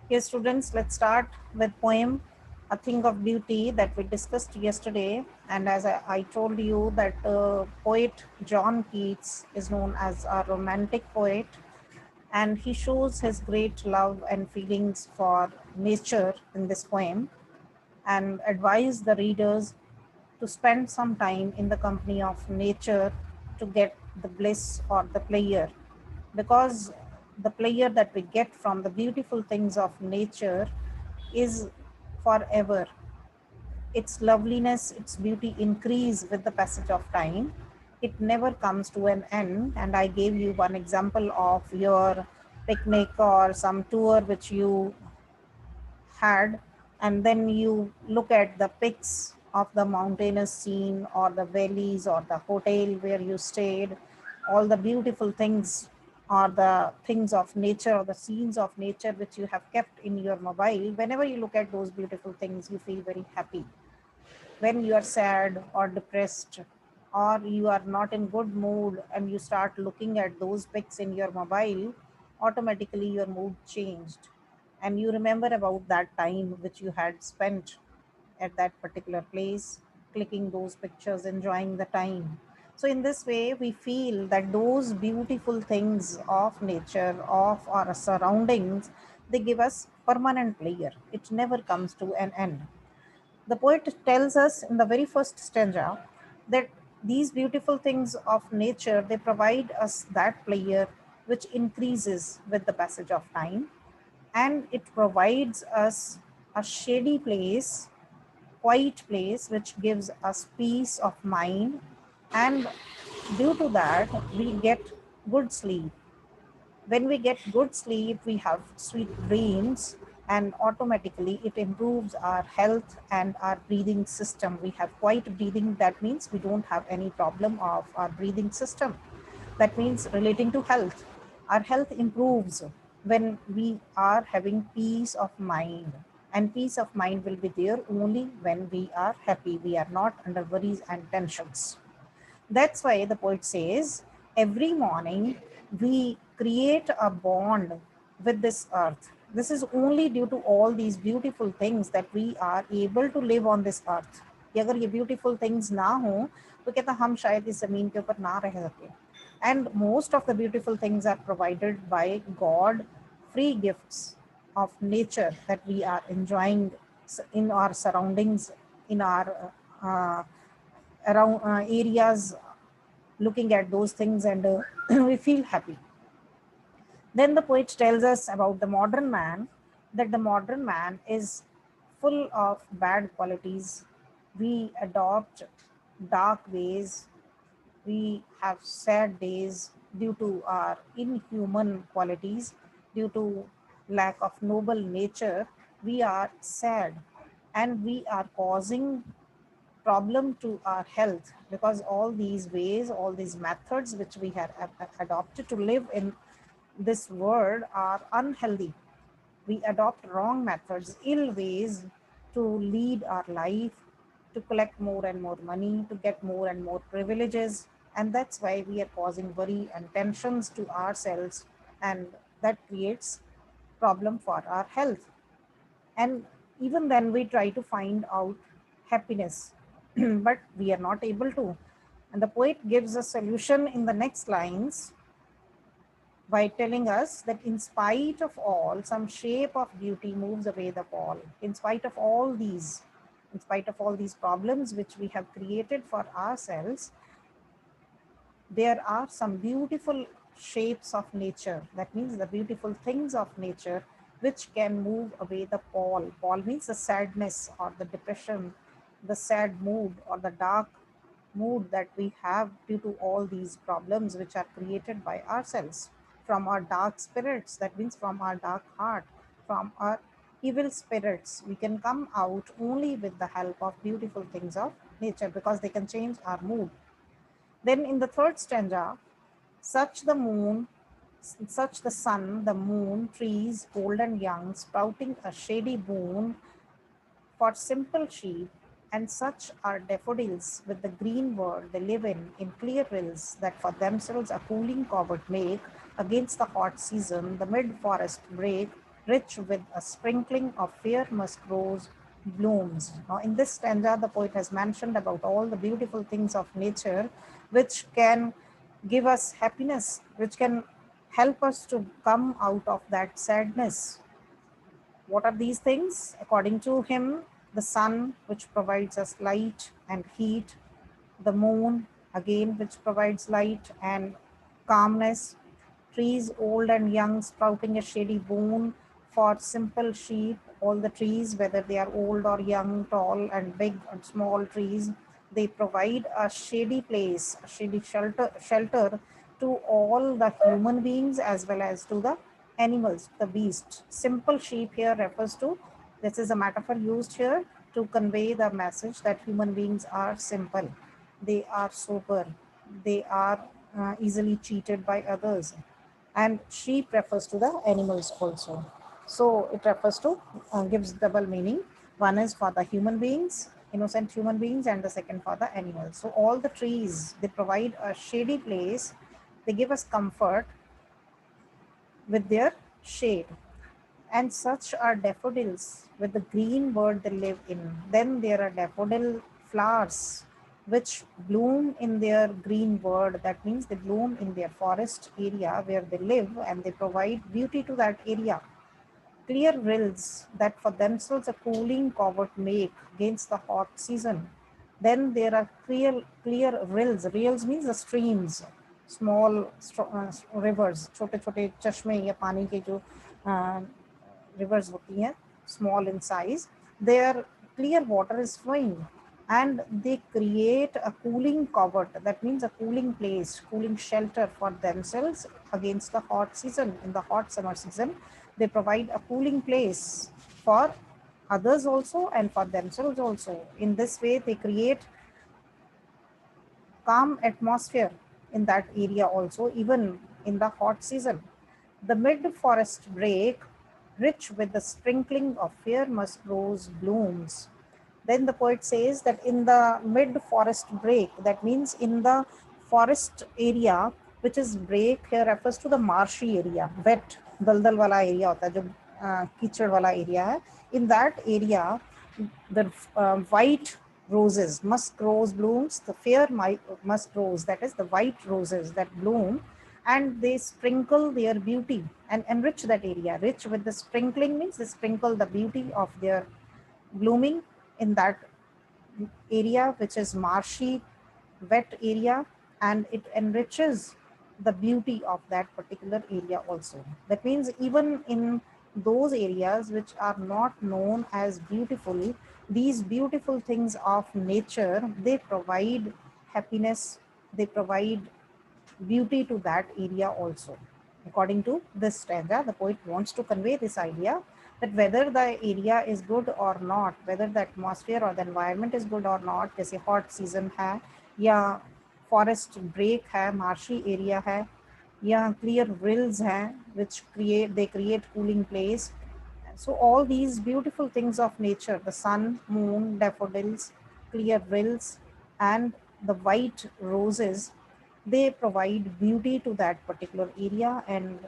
Yes, students, let's start with poem A Thing of Beauty that we discussed yesterday. And as I told you that poet John Keats is known as a romantic poet, and he shows his great love and feelings for nature in this poem and advise the readers to spend some time in the company of nature to get the bliss or the pleasure, because the pleasure that we get from the beautiful things of nature is forever. Its loveliness, its beauty increase with the passage of time. It never comes to an end. And I gave you one example of your picnic or some tour which you had, and then you look at the pics of the mountainous scene or the valleys or the hotel where you stayed, all the beautiful things or the things of nature or the scenes of nature which you have kept in your mobile. Whenever you look at those beautiful things, you feel very happy. When you are sad or depressed or you are not in good mood and you start looking at those pics in your mobile, automatically your mood changed and you remember about that time which you had spent at that particular place, clicking those pictures, enjoying the time. So in this way we feel that those beautiful things of nature, of our surroundings, they give us permanent pleasure. It never comes to an end. The poet tells us in the very first stanza that these beautiful things of nature, they provide us that pleasure which increases with the passage of time, and it provides us a shady place, quiet place, which gives us peace of mind, and due to that we get good sleep. When we get good sleep, we have sweet dreams, and automatically it improves our health and our breathing system. We have quiet breathing. That means we don't have any problem of our breathing system. That means relating to health. Our health improves when we are having peace of mind. And peace of mind will be there only when we are happy. We are not under worries and tensions. That's why the poet says, every morning we create a bond with this earth. This is only due to all these beautiful things that we are able to live on this earth. कि अगर ये beautiful things ना हो तो कहता हम शायद इस जमीन के ऊपर ना रह सके. And most of the beautiful things are provided by God, free gifts of nature that we are enjoying in our surroundings, in our around areas, looking at those things, and we feel happy. Then the poet tells us about the modern man, that the modern man is full of bad qualities. We adopt dark ways, we have sad days due to our inhuman qualities, due to lack of noble nature. We are sad and we are causing problem to our health, because all these ways, all these methods which we have adopted to live in this world are unhealthy. We adopt wrong methods, ill ways to lead our life, to collect more and more money, to get more and more privileges. And that's why we are causing worry and tensions to ourselves, and that creates problem for our health. And even then we try to find out happiness, but we are not able to. And the poet gives a solution in the next lines by telling us that in spite of all, some shape of beauty moves away the pall. In spite of all these, in spite of all these problems which we have created for ourselves, there are some beautiful shapes of nature. That means the beautiful things of nature which can move away the pall. Pall means the sadness or the depression, the sad mood or the dark mood that we have due to all these problems which are created by ourselves. From our dark spirits, that means from our dark heart, from our evil spirits, we can come out only with the help of beautiful things of nature, because they can change our mood. Then in the third stanza, such the moon, such the sun, the moon, trees, old and young, sprouting a shady boon for simple sheep, and such are daffodils with the green world they live in clear rills, that for themselves a cooling covert make against the hot season, the mid forest break, rich with a sprinkling of fair musk rose blooms. Now, in this stanza, the poet has mentioned about all the beautiful things of nature which can give us happiness, which can help us to come out of that sadness. What are these things? According to him, the sun, which provides us light and heat, the moon, again, which provides light and calmness, trees old and young sprouting a shady boon for simple sheep. All the trees, whether they are old or young, tall and big and small trees, they provide a shady place, a shady shelter to all the human beings as well as to the animals, the beasts. Simple sheep here refers to, this is a metaphor used here to convey the message that human beings are simple, they are sober, they are easily cheated by others. And sheep refers to the animals also. So it refers to, gives double meaning. One is for the human beings, innocent human beings, and the second for the animals. So all the trees, they provide a shady place, they give us comfort with their shade. And such are daffodils with the green bird they live in. Then there are daffodil flowers which bloom in their green bird. That means they bloom in their forest area where they live, and they provide beauty to that area. Clear rills that for themselves a cooling covert make against the hot season. Then there are clear rills. Rills means the streams, small rivers, छोटे छोटे चश्मे या पानी के जो rivers होती हैं, small in size. Their clear water is flowing, and they create a cooling covert. That means a cooling place, cooling shelter for themselves against the hot season. In the hot summer season, they provide a cooling place for others also and for themselves also. In this way, they create calm atmosphere in that area also, even in the hot season. The mid-forest brake, rich with the sprinkling of fair musk rose blooms. Then the poet says that in the mid-forest brake, that means in the forest area, which is brake here refers to the marshy area, wet, daldal wala area hota hai, jo कीचड़ वाला area है. In that area, the white roses, musk rose blooms, the fair musk rose, that is the white roses that bloom, and they sprinkle their beauty and enrich that area. Rich with the sprinkling means they sprinkle the beauty of their blooming in that area, which is marshy, wet area, and it enriches the beauty of that particular area also. That means even in those areas which are not known as beautiful, these beautiful things of nature, they provide happiness, they provide beauty to that area also. According to this stanza, the poet wants to convey this idea that whether the area is good or not, whether the atmosphere or the environment is good or not, जैसे hot season है या forest break है, marshy area है या clear rills हैं which create cooling place. So all these beautiful things of nature, the sun, moon, daffodils, clear rills, and the white roses, they provide beauty to that particular area and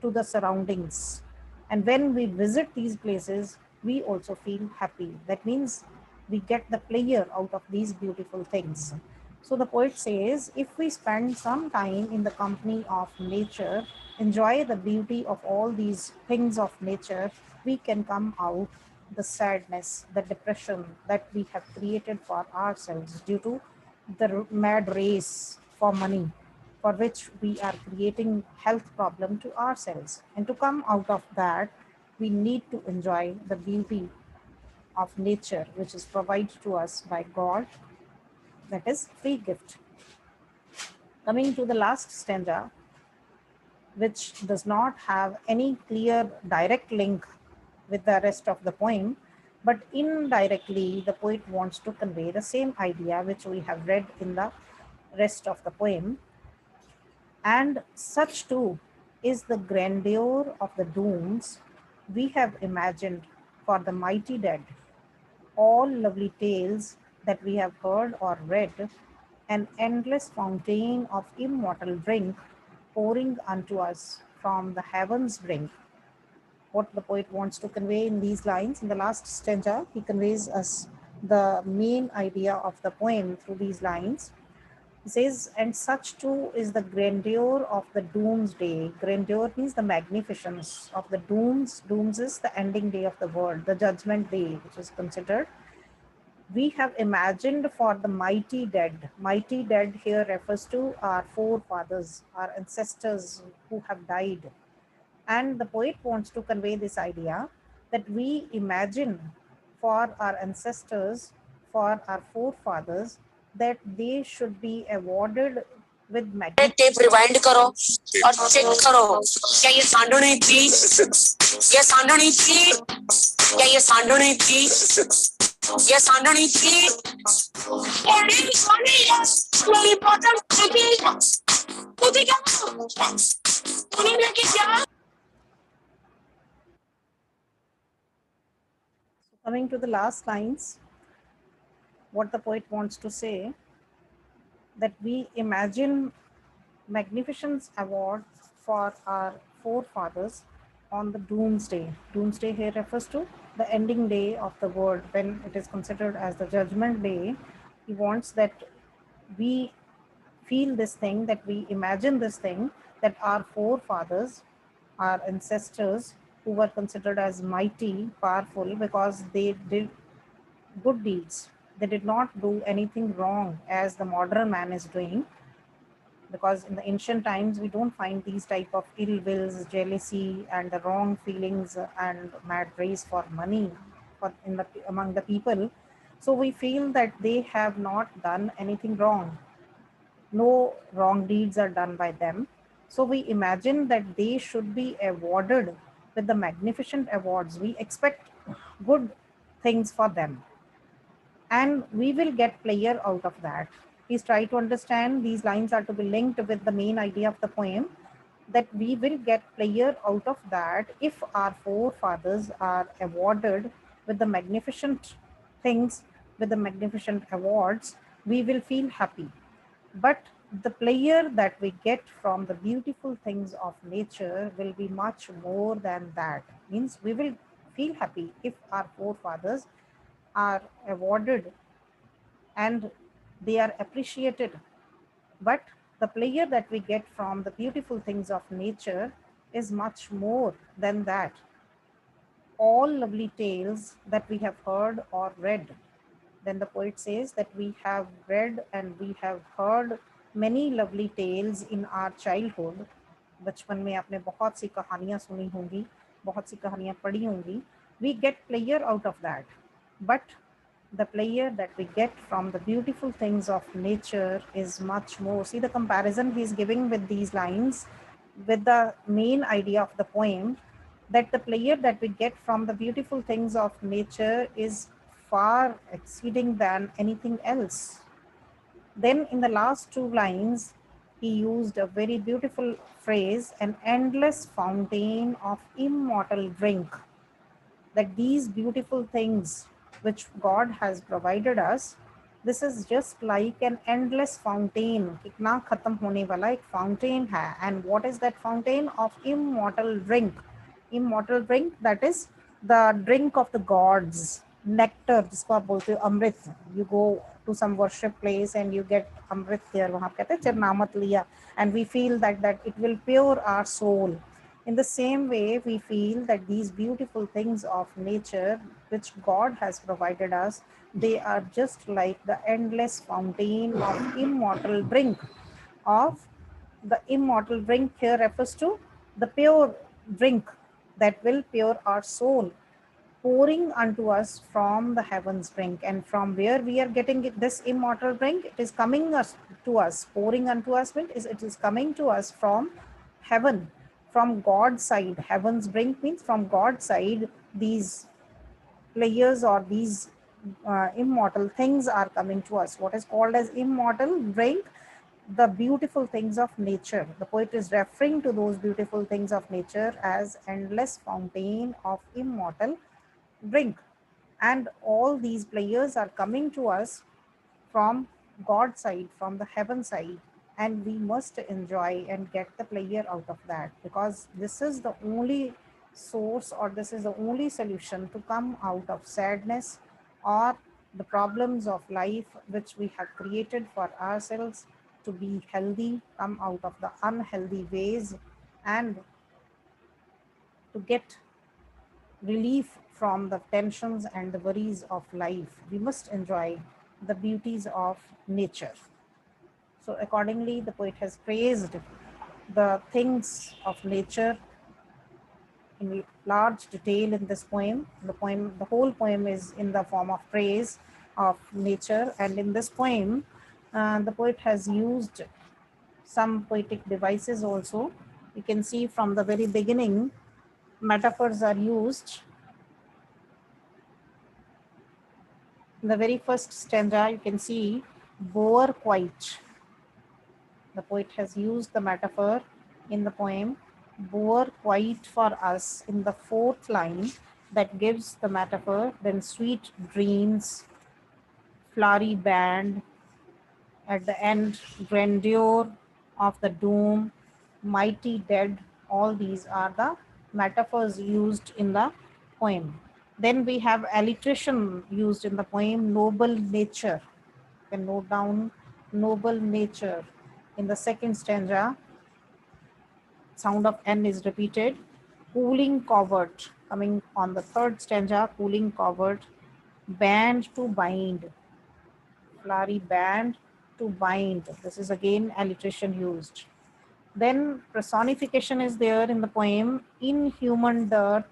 to the surroundings. And when we visit these places, we also feel happy. That means we get the pleasure out of these beautiful things. So the poet says, if we spend some time in the company of nature, enjoy the beauty of all these things of nature, we can come out the sadness, the depression that we have created for ourselves due to the mad race for money, for which we are creating health problem to ourselves. And to come out of that, we need to enjoy the beauty of nature, which is provided to us by God, that is free gift. Coming to the last stanza, which does not have any clear direct link with the rest of the poem, but indirectly the poet wants to convey the same idea which we have read in the rest of the poem. And such too is the grandeur of the dooms we have imagined for the mighty dead. All lovely tales that we have heard or read, an endless fountain of immortal drink pouring unto us from the heavens brink. what the poet wants to convey in these lines. In the last stanza, he conveys us the main idea of the poem through these lines. He says, and such too is the grandeur of the doomsday. Grandeur means the magnificence of the dooms. Dooms is the ending day of the world, the judgment day, which is considered. We have imagined for the mighty dead. Mighty dead here refers to our forefathers, our ancestors who have died. And the poet wants to convey this idea that we imagine for our ancestors, for our forefathers, that they should be awarded with magnificent. Tape rewind करो और check करो क्या ये सांडूनी थी, ये सांडूनी थी, क्या ये सांडूनी थी, ये सांडूनी थी, बड़ी सोनी है, मेरी बोतल थी, मुझे क्या, तूने लेके क्या? Coming to the last lines, what the poet wants to say, that we imagine magnificence award for our forefathers on the doomsday. Doomsday here refers to the ending day of the world, when it is considered as the judgment day. He wants that we feel this thing, that we imagine this thing, that our forefathers, our ancestors, who were considered as mighty, powerful, because they did good deeds. They did not do anything wrong as the modern man is doing, because in the ancient times we don't find these type of ill wills, jealousy, and the wrong feelings and mad race for money among the people. So we feel that they have not done anything wrong. No wrong deeds are done by them. So we imagine that they should be awarded with the magnificent awards. We expect good things for them, and we will get pleasure out of that. Please try to understand, these lines are to be linked with the main idea of the poem, that we will get pleasure out of that if our forefathers are awarded with the magnificent things, with the magnificent awards. We will feel happy. But the pleasure that we get from the beautiful things of nature will be much more than that. Means we will feel happy if our forefathers are awarded and they are appreciated. But the pleasure that we get from the beautiful things of nature is much more than that. All lovely tales that we have heard or read, then the poet says that we have read and we have heard many lovely tales in our childhood. बचपन में आपने बहुत सी कहानियां सुनी होंगी, बहुत सी कहानियां पढ़ी होंगी. We get pleasure out of that. But the pleasure that we get from the beautiful things of nature is much more. See the comparison he's giving with these lines, with the main idea of the poem, that the pleasure that we get from the beautiful things of nature is far exceeding than anything else. Then in the last two lines, he used a very beautiful phrase, an endless fountain of immortal drink. That these beautiful things which God has provided us, this is just like an endless fountain. कितना खत्म होने वाला एक fountain है. And what is that fountain? Of immortal drink. Immortal drink, that is the drink of the gods. Nectar, जिसको आप बोलते हो अमृत. You go to some worship place and you get Amrit there. वहाँ कहते हैं चरनामत लिया. And we feel that it will pure our soul. In the same way, we feel that these beautiful things of nature, which God has provided us, they are just like the endless fountain of immortal drink. Of the immortal drink here refers to the pure drink that will pure our soul, pouring unto us from the heavens drink. And from where we are getting this immortal drink, it is coming to us, pouring unto us, it is coming to us from heaven, from God's side. Heaven's drink means from God's side. These players or these immortal things are coming to us. What is called as immortal drink? The beautiful things of nature. The poet is referring to those beautiful things of nature as endless fountain of immortal drink. And all these players are coming to us from God's side, from the heaven side, and we must enjoy and get the pleasure out of that, because this is the only source, or this is the only solution to come out of sadness or the problems of life which we have created for ourselves, to be healthy, come out of the unhealthy ways, and to get relief from the tensions and the worries of life. We must enjoy the beauties of nature. So accordingly, the poet has praised the things of nature in large detail in this poem. The whole poem is in the form of praise of nature, and in this poem, the poet has used some poetic devices also. You can see from the very beginning, metaphors are used. In the very first stanza, you can see bore quite. The poet has used the metaphor in the poem bore quite for us in the fourth line, that gives the metaphor. Then sweet dreams, flowery band, at the end grandeur of the doom, mighty dead. All these are the metaphors used in the poem. Then we have alliteration used in the poem, noble nature. You can note down noble nature. In the second stanza, sound of N is repeated. Cooling covert, coming on the third stanza, cooling covert. Band to bind, flowery band to bind. This is again alliteration used. Then personification is there in the poem. In human dirt,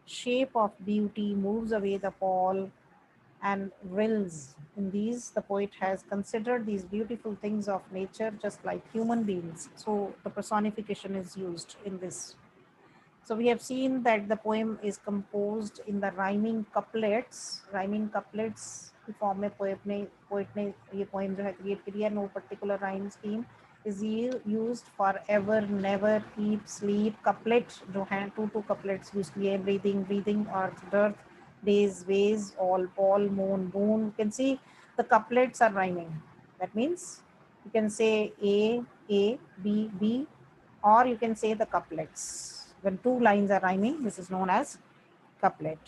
shape of beauty moves away the pall and wills. In these, the poet has considered these beautiful things of nature just like human beings. So the personification is used in this. So we have seen that the poem is composed in the rhyming couplets. Rhyming couplets की form में poet ने ये poem जो है create की है. No particular rhyme scheme is used for ever, never, keep, sleep. Couplet जो हैं two couplets use किए. Breathing, earth, dearth, days, ways, all, Paul, moon, boon. You can see the couplets are rhyming. That means you can say A, B, B, or you can say the couplets. When two lines are rhyming, this is known as couplet.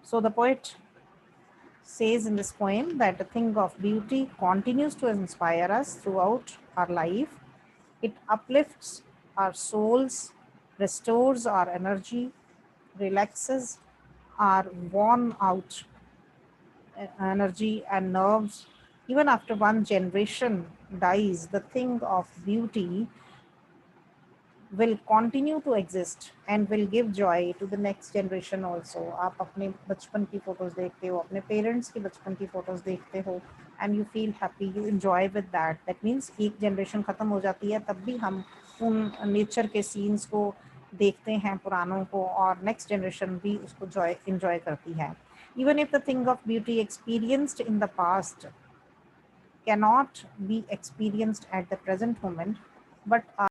So the poet says in this poem that the thing of beauty continues to inspire us throughout our life. It uplifts our souls, restores our energy, relaxes our worn out energy and nerves. Even after one generation dies, the thing of beauty will continue to exist and will give joy to the next generation also. आप अपने बचपन की photos देखते हो, अपने parents की बचपन की photos देखते हो, and you feel happy, you enjoy with that. That means एक generation खत्म हो जाती है, तब भी हम उन nature के scenes को देखते हैं पुरानों को, और next generation भी उसको enjoy करती है. Even if the thing of beauty experienced in the past cannot be experienced at the present moment, but